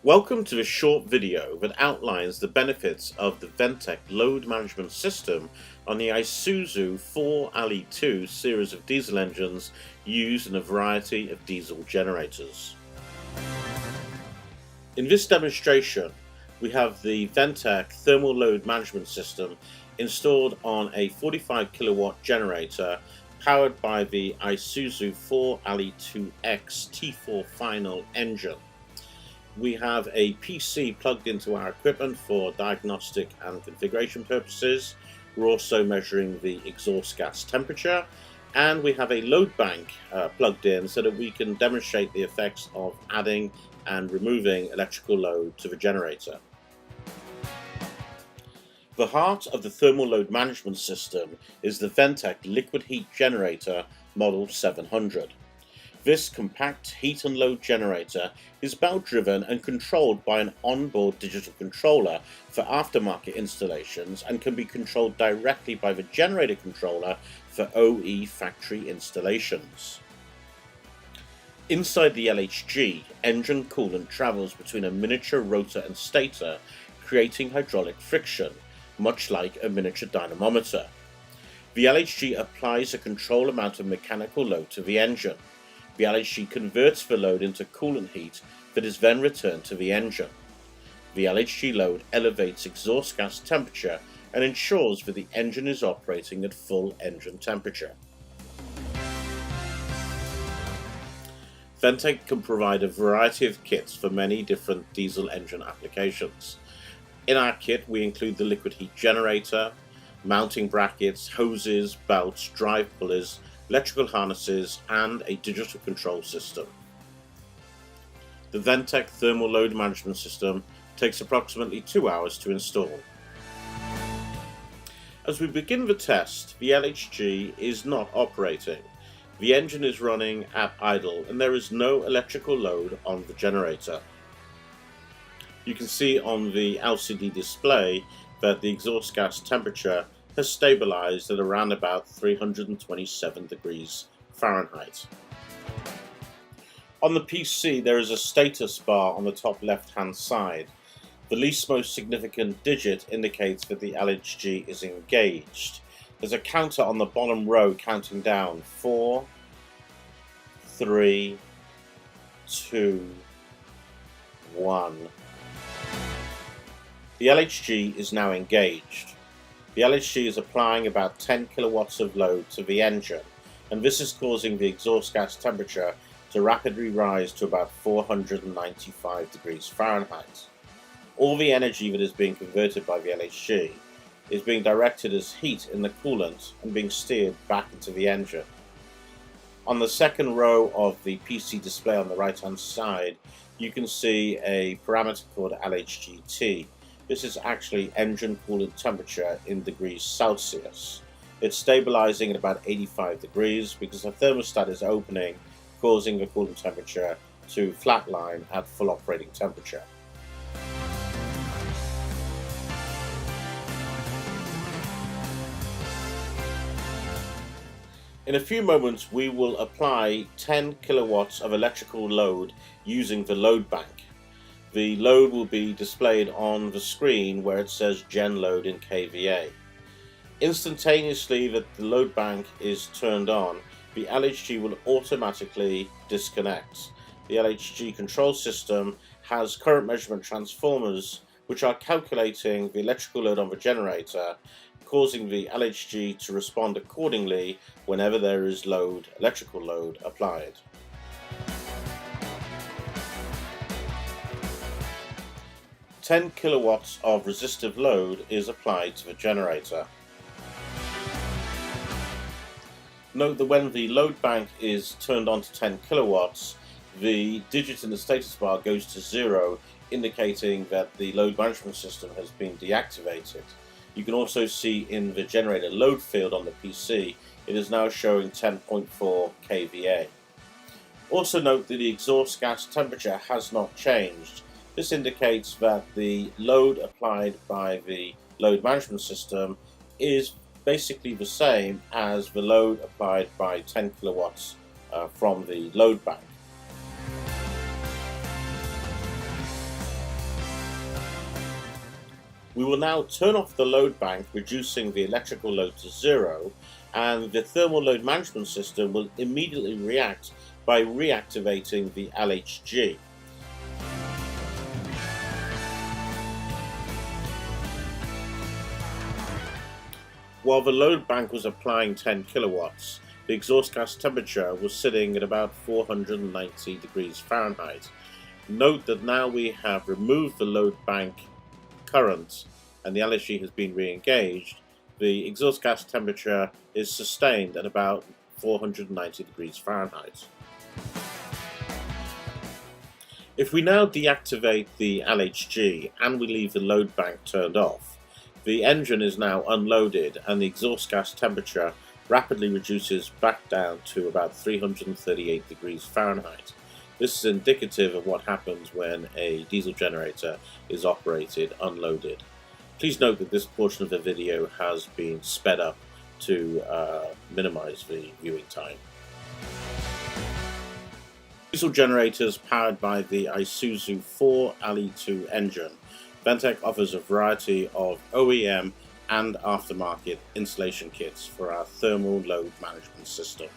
Welcome to this short video that outlines the benefits of the Ventech load management system on the Isuzu 4Ali2 series of diesel engines used in a variety of diesel generators. In this demonstration, we have the Ventech thermal load management system installed on a 45 kilowatt generator powered by the Isuzu 4Ali2X T4 final engine. We have a PC plugged into our equipment for diagnostic and configuration purposes. We're also measuring the exhaust gas temperature, and we have a load bank plugged in so that we can demonstrate the effects of adding and removing electrical load to the generator. The heart of the thermal load management system is the Ventech liquid heat generator model 700. This compact heat and load generator is belt-driven and controlled by an onboard digital controller for aftermarket installations and can be controlled directly by the generator controller for OE factory installations. Inside the LHG, engine coolant travels between a miniature rotor and stator, creating hydraulic friction, much like a miniature dynamometer. The LHG applies a controlled amount of mechanical load to the engine. The LHG converts the load into coolant heat that is then returned to the engine. The LHG load elevates exhaust gas temperature and ensures that the engine is operating at full engine temperature. Ventech can provide a variety of kits for many different diesel engine applications. In our kit we include the liquid heat generator, mounting brackets, hoses, belts, drive pulleys, electrical harnesses, and a digital control system. The Ventech thermal load management system takes approximately 2 hours to install. As we begin the test, the LHG is not operating. The engine is running at idle and there is no electrical load on the generator. You can see on the LCD display that the exhaust gas temperature has stabilized at around about 327 degrees Fahrenheit. On the PC there is a status bar on the top left hand side. The least most significant digit indicates that the LHG is engaged. There's a counter on the bottom row counting down 4, 3, 2, 1. The LHG is now engaged. The LHG is applying about 10 kilowatts of load to the engine, and this is causing the exhaust gas temperature to rapidly rise to about 495 degrees Fahrenheit. All the energy that is being converted by the LHG is being directed as heat in the coolant and being steered back into the engine. On the second row of the PC display on the right hand side, you can see a parameter called LHGT. This is actually engine coolant temperature in degrees Celsius. It's stabilizing at about 85 degrees because the thermostat is opening, causing the coolant temperature to flatline at full operating temperature. In a few moments we will apply 10 kilowatts of electrical load using the load bank. The load will be displayed on the screen where it says Gen Load in kVA. Instantaneously that the load bank is turned on, the LHG will automatically disconnect. The LHG control system has current measurement transformers which are calculating the electrical load on the generator, causing the LHG to respond accordingly whenever there is electrical load applied. "10 kilowatts of resistive load is applied to the generator." Note that when the load bank is turned on to 10 kilowatts, the digit in the status bar goes to 0, indicating that the load management system has been deactivated. You can also see in the generator load field on the PC, it is now showing 10.4 kVA. Also note that the exhaust gas temperature has not changed. This indicates that the load applied by the load management system is basically the same as the load applied by 10 kilowatts from the load bank. We will now turn off the load bank, reducing the electrical load to zero, and the thermal load management system will immediately react by reactivating the LHG. While the load bank was applying 10 kilowatts, the exhaust gas temperature was sitting at about 490 degrees Fahrenheit. Note that now we have removed the load bank current and the LHG has been re-engaged, the exhaust gas temperature is sustained at about 490 degrees Fahrenheit. If we now deactivate the LHG and we leave the load bank turned off, the engine is now unloaded and the exhaust gas temperature rapidly reduces back down to about 338 degrees Fahrenheit. This is indicative of what happens when a diesel generator is operated unloaded. Please note that this portion of the video has been sped up to minimize the viewing time. Diesel generators powered by the Isuzu 4 LE2 engine. Ventech offers a variety of OEM and aftermarket installation kits for our thermal load management system.